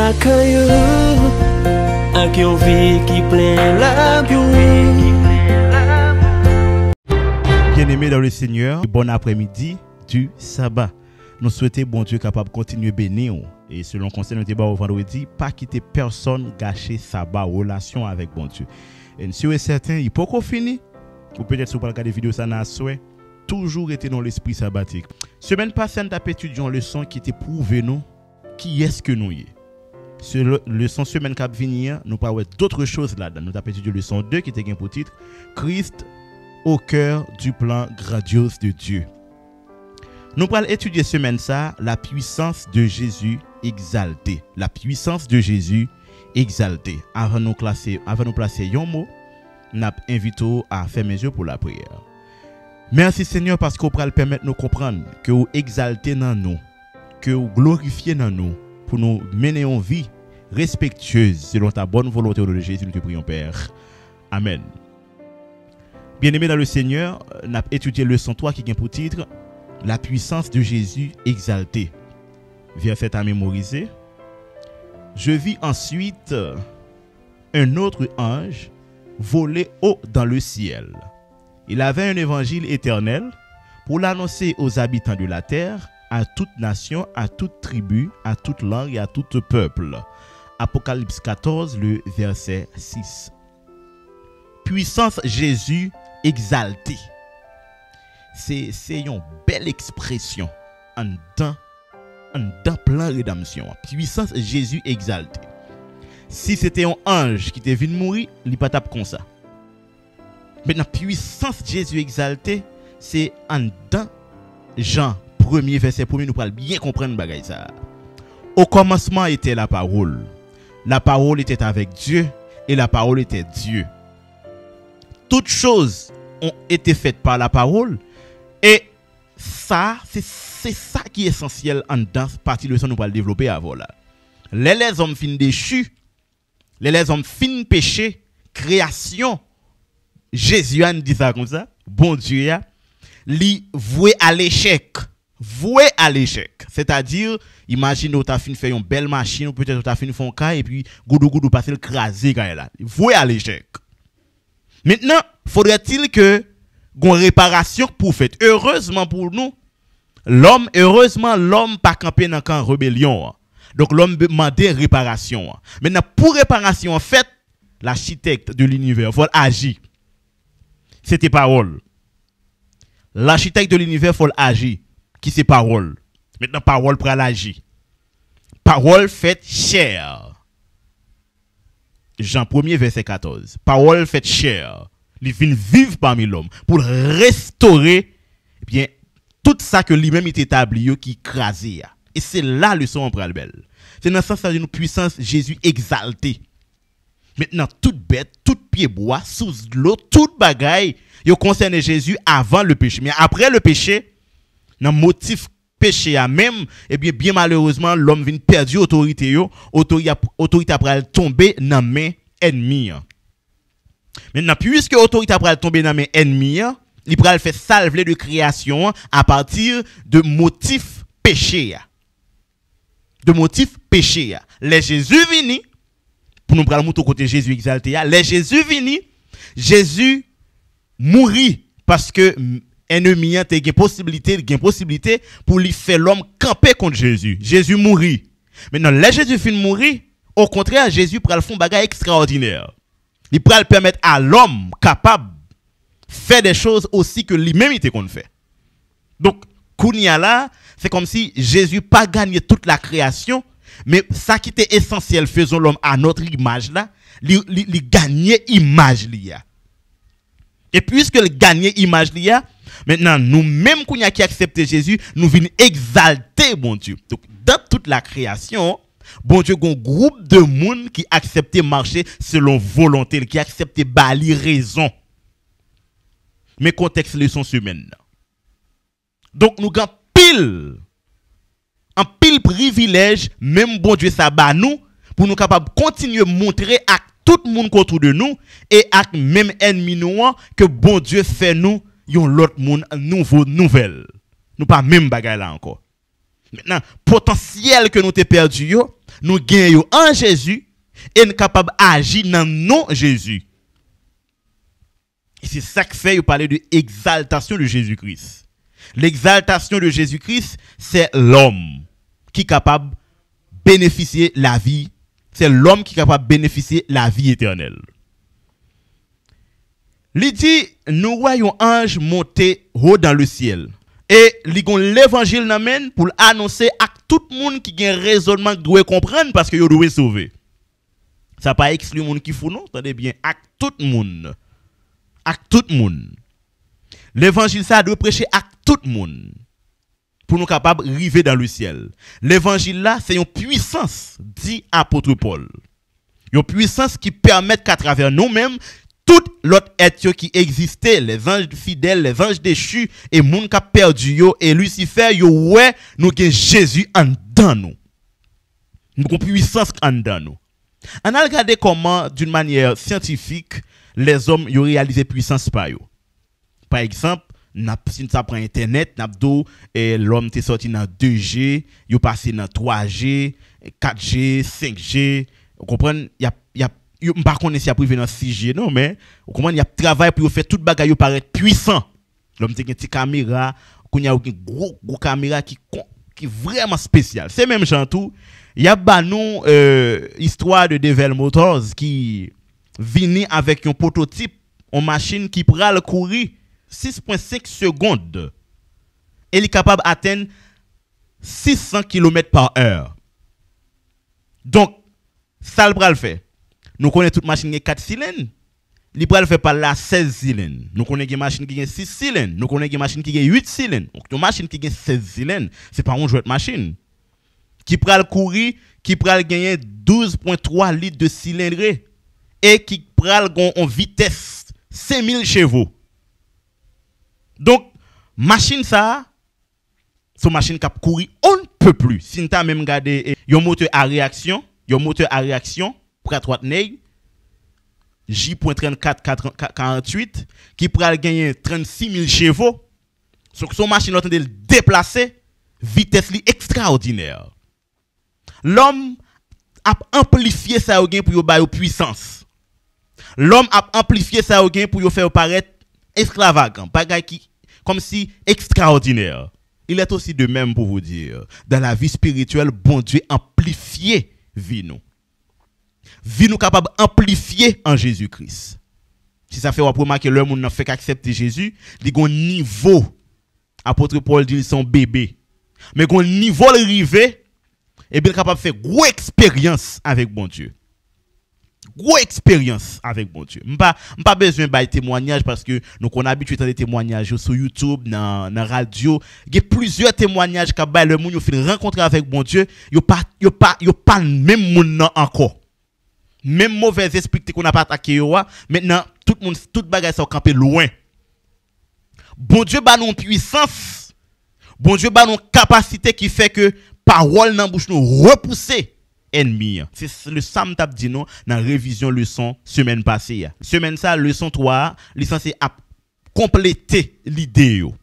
la caillou, avec une vie qui plein la pluie. Bien-aimés dans le Seigneur, bon après-midi du sabbat. Nous souhaitons bon Dieu capable de continuer à bénir. Et selon le conseil de débat au vendredi, pas quitter personne gâcher sabbat relation avec bon Dieu. Et sûr et certain, il peut qu'on finisse. Ou peut-être si vous regarder vidéo ça n'a souhait, toujours été dans l'esprit sabbatique. Semaine passée, nous avons étudié une leçon qui était prouvé nous qui est-ce que nous y est. Sur leçon semaine qui va venir, nous parlons d'autres choses là-dedans. Nous avons étudié leçon 2 qui était pour titre Christ au cœur du plan grandiose de Dieu. Nous allons étudier semaine ça la puissance de Jésus exalté. La puissance de Jésus exalté. Avant nous placer un mot, nous invitons à faire mes yeux pour la prière. Merci Seigneur parce que vous allez permettre de nous comprendre que vous exaltez dans nous, que vous glorifiez dans nous pour nous mener en vie respectueuse selon ta bonne volonté au nom de Jésus. Nous te prions Père. Amen. Bien-aimés dans le Seigneur, nous avons étudié leçon 3 qui a pour titre la puissance de Jésus exalté. Verset à mémoriser. Je vis ensuite un autre ange voler haut dans le ciel. Il avait un évangile éternel pour l'annoncer aux habitants de la terre, à toute nation, à toute tribu, à toute langue et à tout peuple. Apocalypse 14, le verset 6. Puissance Jésus exalté. C'est une belle expression en dans plan rédemption. Puissance Jésus exalté. Si c'était un ange qui était venu mourir, il ne pas tape comme ça. Maintenant, puissance Jésus exalté, c'est en dans Jean 1er verset 1er, nous parlons bien comprendre bagay ça. Au commencement était la parole. La parole était avec Dieu et la parole était Dieu. Toutes choses ont été faites par la parole et ça, c'est ça qui est essentiel en dans partie de ça nous allons développer avant là. Les hommes fin déchus, les hommes fin péché, création, Jésus a dit ça comme ça, bon Dieu, li voué à l'échec. Voué à l'échec. C'est-à-dire, imagine ou t'as fin faire une belle machine, ou peut-être t'as fin faire un cas, et puis goudou passer le craser quand là. Voué à l'échec. Maintenant, faudrait-il que gon réparation pour fait. Heureusement pour nous, heureusement l'homme pas campé dans camp rébellion. Donc l'homme demandait réparation. Maintenant pour réparation en fait, l'architecte de l'univers faut agir. C'était parole. L'architecte de l'univers faut agir. Qui c'est parole. Maintenant parole pour l'agir. Parole faite chair. Jean 1er verset 14. Parole faite chair. Il vient vivre parmi l'homme pour restaurer bien tout ça que lui-même est établi qui crasé. Et c'est là le son pral belle. C'est dans ce sens d'une puissance Jésus exalté. Maintenant toute bête, tout pied bois, sous l'eau, toute bagaille, yo concerne Jésus avant le péché. Mais après le péché, dans motif péché à même, et bien malheureusement l'homme vient perdre autorité yo, autorité après tomber dans main ennemi. Maintenant, puisque l'autorité a tomber dans mes ennemis, il va faire salver de création à partir de motifs péchés. De motifs péchés. Les Jésus vini, pour nous prendre au côté Jésus exalté, les Jésus vini, Jésus mourit parce que ennemi a une possibilité pour lui faire l'homme camper contre Jésus. Jésus mourit. Maintenant, les Jésus fin mourir, au contraire, Jésus prend le fond bagage extraordinaire. Il peut permettre à l'homme capable de faire des choses aussi que lui-même était qu'on fait. Donc, Kounia là, c'est comme si Jésus pas gagné toute la création, mais ça qui était essentiel, faisons l'homme à notre image là, il gagnait image là. Et puisque il gagnait image là, maintenant nous-mêmes Kounia qui accepté Jésus, nous venons exalter bon Dieu. Donc, dans toute la création, bon Dieu, un groupe de monde qui accepte marcher selon volonté, qui accepte bali raison. Mais contexte leçon semaine. Donc nous avons un pile privilège, même bon Dieu ça ba nous pour nous capable continuer montrer à tout le monde autour de nous et à même ennemi nous que bon Dieu fait nous yon l'autre monde nouveau nouvelle. Nous pas même bagaille là encore. Maintenant, potentiel que nous t'ai perdu yo, nous gagnons en Jésus et nous capable d'agir dans non Jésus. Et c'est ça que fait parler de exaltation de Jésus-Christ. L'exaltation de Jésus-Christ, c'est l'homme qui est capable de bénéficier la vie. C'est l'homme qui est capable de bénéficier la vie éternelle. Il dit, nous voyons ange monter haut dans le ciel. Et l'évangile n'amène pour annoncer à tout le monde qui a un raisonnement qui doit comprendre parce que vous doit sauver. Ça pas exclu le monde qui fou non, attendez bien, à tout le monde. À tout le monde. L'évangile ça doit prêcher à tout le monde pour nous capables d'arriver dans le ciel. L'évangile là, c'est une puissance, dit apôtre Paul. Une puissance qui permet qu'à travers nous-mêmes, tout l'autre être qui existait, les anges fidèles, les anges déchus, et moun qui a perdu yo, et Lucifer, yo ouais, nous avons Jésus en dedans nous. Nous avons puissance en dedans nous. On a regardé comment, d'une manière scientifique, les hommes ont réalisé puissance par eux. Par exemple, si nous prenons Internet, l'homme est sorti dans 2G, il est passé dans 3G, 4G, 5G. Vous comprenez? Je ne sais pas si il privé dans 6G, non, mais vous comprenez? Il y a travail pour faire tout le bagage paraître puissant. L'homme a une petite caméra, il y a une gros caméra qui est vraiment spéciale. C'est même genre tout. Il y a une histoire de Devil Motors qui vient avec un prototype, une machine qui prend le courir 6,5 secondes. Et il est capable d'atteindre 600 km/h. Donc, ça le fait. Nous connaissons toute machine qui a 4 cylindres. Il peut le faire par là 16 cylindres. Nous connaissons une machine qui a 6 cylindres. Nous connaissons une machine qui a 8 cylindres. Donc, une machine qui a 16 cylindres, ce n'est pas une jouette machine. Qui prend le courir, qui prend gagner 12,3 litres de cylindre et qui prend en vitesse 5000 chevaux. Donc, machine ça, c'est une machine qui a couru, on ne peut plus. Si tu as même regardé un moteur à réaction, pour 3 nègres, J.3448, qui pourra gagner 36 000 chevaux. Donc, son machine est en train de le déplacer, vitesse extraordinaire. L'homme a amplifié sa pour y avoir puissance. L'homme a amplifié sa pour y faire paraître extravagant, comme si extraordinaire. Il est aussi de même pour vous dire, dans la vie spirituelle, bon Dieu amplifié vie nous. Vie nous capable d'amplifier en Jésus-Christ. Si ça fait remarquer que l'homme n'a fait qu'accepter Jésus, il y a un niveau. Apôtre Paul dit qu'ils sont bébés. Mais quand niveau arrivé, et bien capable de faire grosse expérience avec bon Dieu. Grosse expérience avec bon Dieu. M'pas besoin de témoignage parce que nous on habitué à des témoignages sur YouTube, dans la radio, il y a plusieurs témoignages qui le monde fait rencontrer avec bon Dieu, yo pas même monde encore. Même mauvais esprit qu'on n'a pas attaqué maintenant toute bagaille ça camper loin. Bon Dieu ba nous puissance. Bon Dieu ba nous capacité qui fait que parole dans bouche nous repousser ennemi. C'est le Sam t'a dit non dans révision leçon semaine passée. Semaine ça leçon 3, il censé compléter l'idée yo.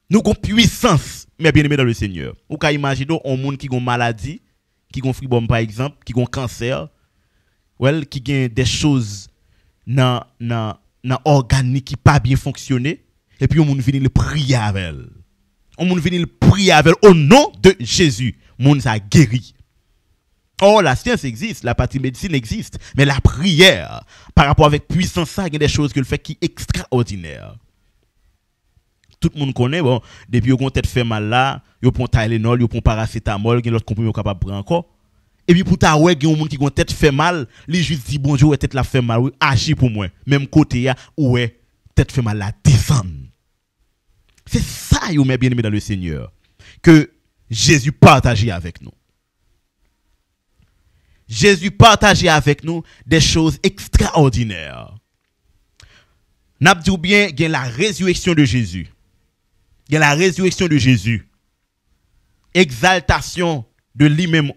Nous avons puissance mais bien aimé dans le Seigneur. Ou ka imaginer un monde qui a une maladie, qui ont fribom par exemple, qui ont cancer, qui ont des choses dans organique qui pas bien fonctionner et puis on moun vient le prier avec elle. On moun vient le prier avec elle au nom de Jésus. Moun ça guéri. Oh, la science existe, la partie médecine existe, mais la prière par rapport avec puissance ça, il y a des choses que le fait qui est extraordinaire. Tout le monde connaît, bon, depuis qu'on tête fait mal là, yo prend Tylenol, yo prend paracétamol, gen l'autre comprimé capable prendre encore. Et puis pour ta ouais, gen monde qui gon tête fait mal, li juste dit bonjour, tête la fait mal, oui, agis pour moi. Même côté ya, ouais, tête fait mal la descend. C'est ça yo mes bien-aimés dans le Seigneur que Jésus partageait avec nous. Jésus partageait avec nous des choses extraordinaires. N'a dit bien, il y a la résurrection de Jésus. Il y a la résurrection de Jésus. Exaltation de lui-même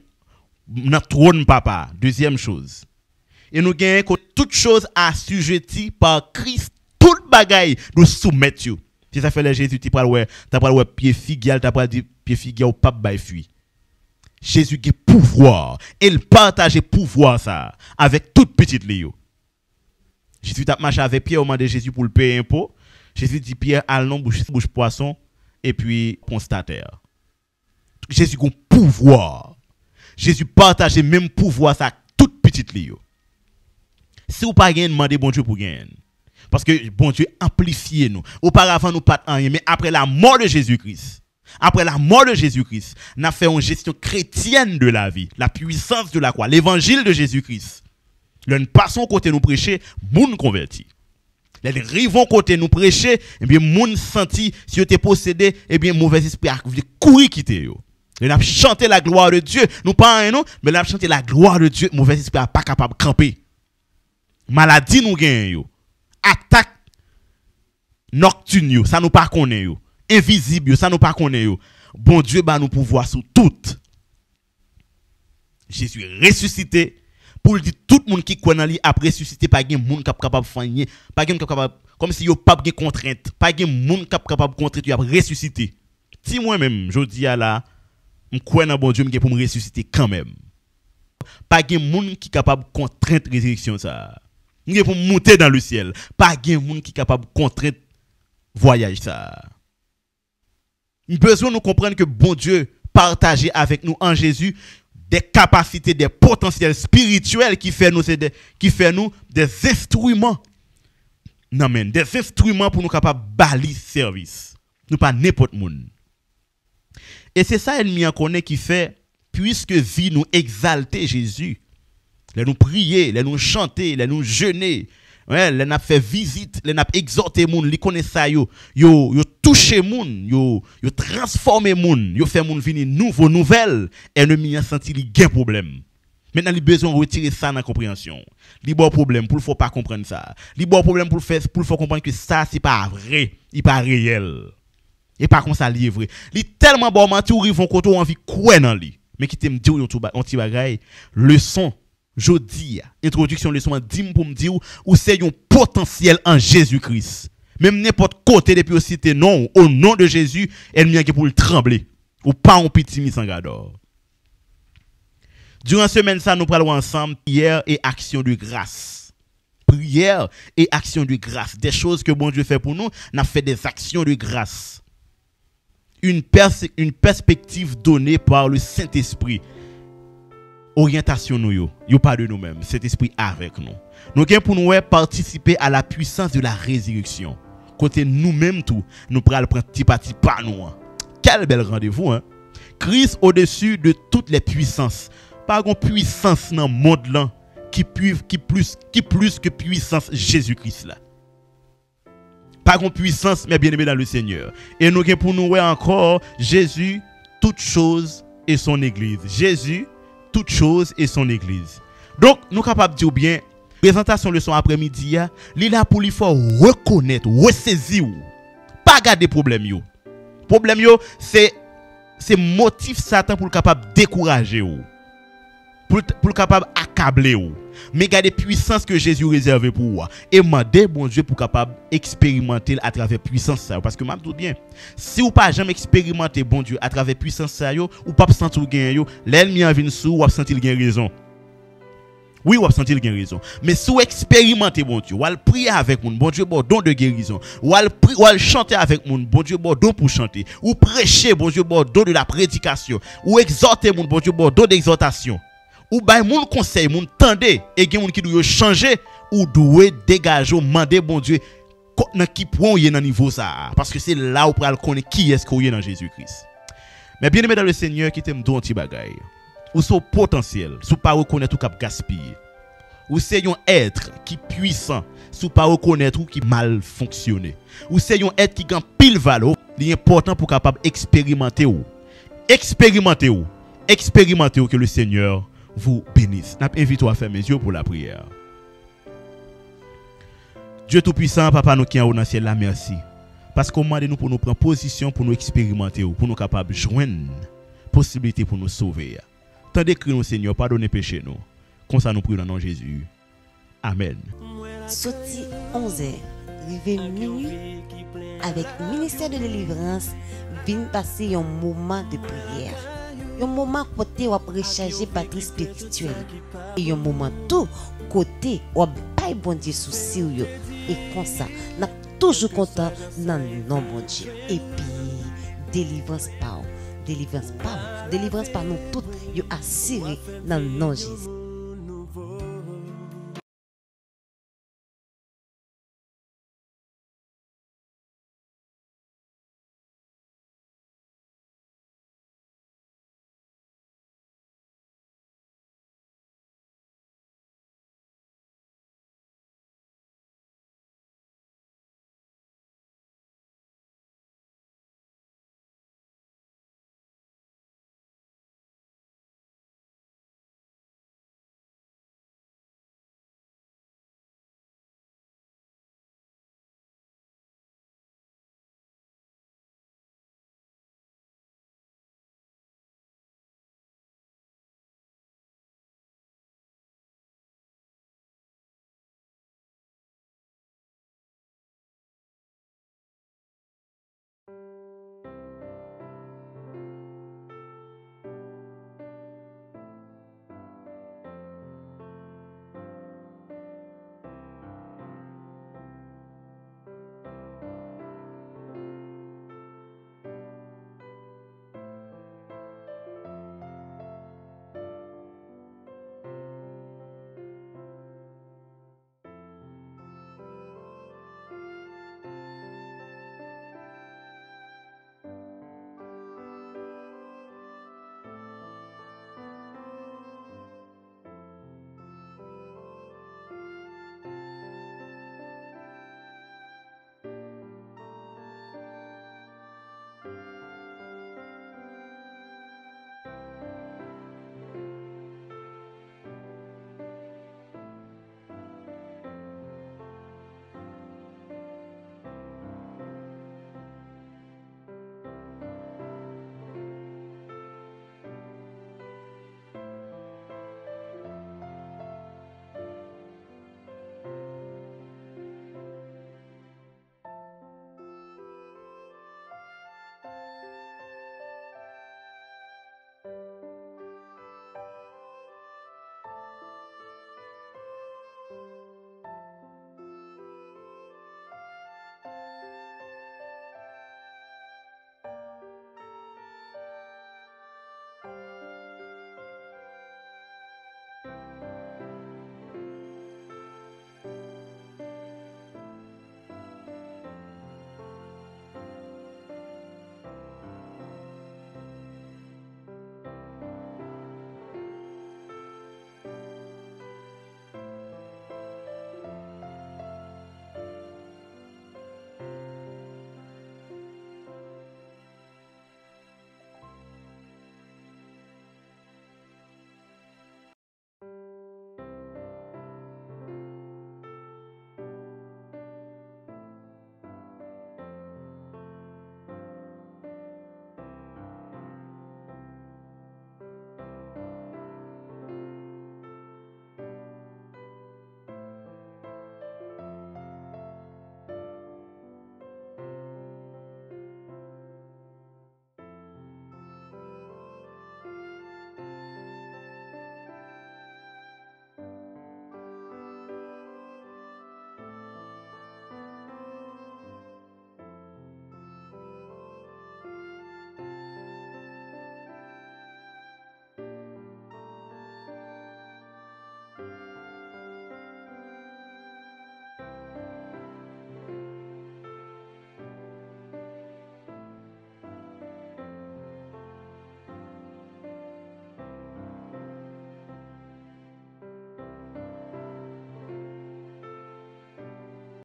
notre trône papa. Deuxième chose. Et nous gagnons que toute chose assujettie par Christ, toute bagaille nous soumettre. Si ça fait le Jésus, tu parles ouais pied figal, tu parles pied figal au pape bay fuit. Jésus a pouvoir. Et il partage pouvoir ça avec toute petite Léo. Jésus t'a marché avec Pierre au moment de Jésus pour le payer impôt. Jésus dit Pierre, allons bouche poisson et puis constatère. Jésus a pouvoir. Jésus partage même pouvoir ça toute petite Léo. Si vous pas gagner demander bon Dieu pour gagner. Parce que bon Dieu amplifie nous. Auparavant nous pas rien mais après la mort de Jésus-Christ. Après la mort de Jésus-Christ, nous avons fait une gestion chrétienne de la vie, la puissance de la croix, l'évangile de Jésus-Christ. Nous passons côté nous prêcher, moun converti. Les rivons côté nous prêcher, et bien moun senti si vous êtes possédé, et bien mauvais esprit a courir quitter yo. Nous avons chanté la gloire de Dieu, nous pas rien non, mais nous avons chanté la gloire de Dieu, mauvais esprit a pas capable de camper. Maladie nous gagne yo. Attaque nocturne yo, ça nous pas connaît yo. Invisible, ça nous pas connaît yo. Bon Dieu ba nous pouvoir sur tout. Jésus ressuscité pour dire tout le monde qui croit dans lui a ressuscité, pas gen monde capable faire, pas gen capable comme si yo pas gen contrainte, pas gen monde capable contrainte, il a ressuscité. Si moi même je dis à la me crois dans bon Dieu pour me ressusciter quand même. Pas gen monde qui capable contrainte résurrection ça. M'gè pour monter dans le ciel, pas gen monde qui capable contrainte voyage ça. Nous besoin nous comprendre que bon Dieu partage avec nous en Jésus des capacités, des potentiels spirituels qui fait nous des instruments. Non men, des instruments pour nous capables bali service. Nous pas n'importe monde. Et c'est ça ennemi en connaît qui fait puisque vie nous exalter Jésus. Les nous prier, les nous chanter, les nous jeûner. Ouais, les n'a fait visite, les n'a exhorté moun, li connaît ça yo touché moun, yo transformé moun, yo fait moun venir nouveau nouvelle, ennemi a senti li gen problème. Maintenant li besoin retirer ça dans compréhension. Li bon problème pour faut pas comprendre ça. Li bon problème pour faut comprendre que ça c'est pas vrai, il pas réel. Et pas comme ça li est vrai. Li tellement bon menti ou rivon koto envie croire dans li. Mais qui t'aime dire on ti bagay leçon jodi, introduction leçon dim pour me dire ou c'est un potentiel en Jésus-Christ. Même n'importe côté depuis aussi cité non, au nom de Jésus, ennemi a pour le trembler. Ou pas un petit misangador. Durant semaine ça nous parlons ensemble prière et action de grâce. Prière et action de grâce, des choses que bon Dieu fait pour nous, n'a fait des actions de grâce. Une perspective donnée par le Saint-Esprit. Orientation nous yo pas de nous-mêmes, cet esprit avec nous. Nous gain pour nous participer à la puissance de la résurrection. Côté nous-mêmes tout, nous pral prendre petit à petit par nous. Quel bel rendez-vous hein. Christ au-dessus de toutes les puissances. Pas une puissance dans le monde là qui plus que puissance Jésus-Christ là. Pas une puissance mais bien-aimé dans le Seigneur. Et nous gain pour nous encore Jésus toute chose et son église. Jésus toute chose et son église. Donc, nous capables de dire bien, présentation leçon après-midi, il là pour lui faut reconnaître, ressaisir, pas garder problème yo. Problème yo, c'est motif Satan pour le capable décourager ou. Pour le capable accabler ou. Mais garder puissance que Jésus réservé pour vous. Et demander bon Dieu pour capable expérimenter à travers puissance ça parce que m'a tout bien. Si vous pas jamais expérimenter bon Dieu à travers puissance ça yo ou pas sentir gain yo, l'ennemi en vient sous ou sentir gain raison. Oui, ou sentir gain raison. Mais si vous expérimenter bon Dieu, ou al prier avec moun, bon Dieu bon don de guérison, ou al chanter avec moun, bon Dieu bon don pour chanter, ou prêcher bon Dieu bon don de la prédication, ou exhorter moun, bon Dieu bon don d'exhortation. Ou bay moun conseil, moun tande, et gen moun qui doit changer, ou doit dégager, demander bon Dieu, dans qui point y est dans niveau ça. Parce que c'est là où pral connaître qui est-ce qu'on y est dans Jésus-Christ. Mais bien aimé dans le Seigneur, qui t'aime don ti bagay. Ou son potentiel, sous pas reconnaître ou cap gaspiller. Ou c'est un être qui puissant, sous pas reconnaître ou qui mal fonctionner. Ou c'est un être qui gagne pile valeur, il est important pour capable expérimenter ou. Expérimenter ou que le Seigneur vous bénisse. J'invite à fermer mes yeux pour la prière. Dieu Tout-Puissant, Papa, nous qui en haut dans le ciel, merci. Parce qu'on demande nous pour nous prendre position, pour nous expérimenter, pour nous capables de joindre possibilité pour nous sauver. Tandis que nous, Seigneur, pardonnez péché nous. Comme ça, nous prions dans le nom de Jésus. Amen. Sorti 11h, arrivé minuit, avec le ministère de délivrance, vient passer un moment de prière. un moment côté ou recharger batterie spirituelle et un moment tout côté ou bail bon Dieu sous sérieux et comme ça n'a toujours content dans non bon Dieu et puis délivrance par nous toutes yo assuré dans le nom de Jésus.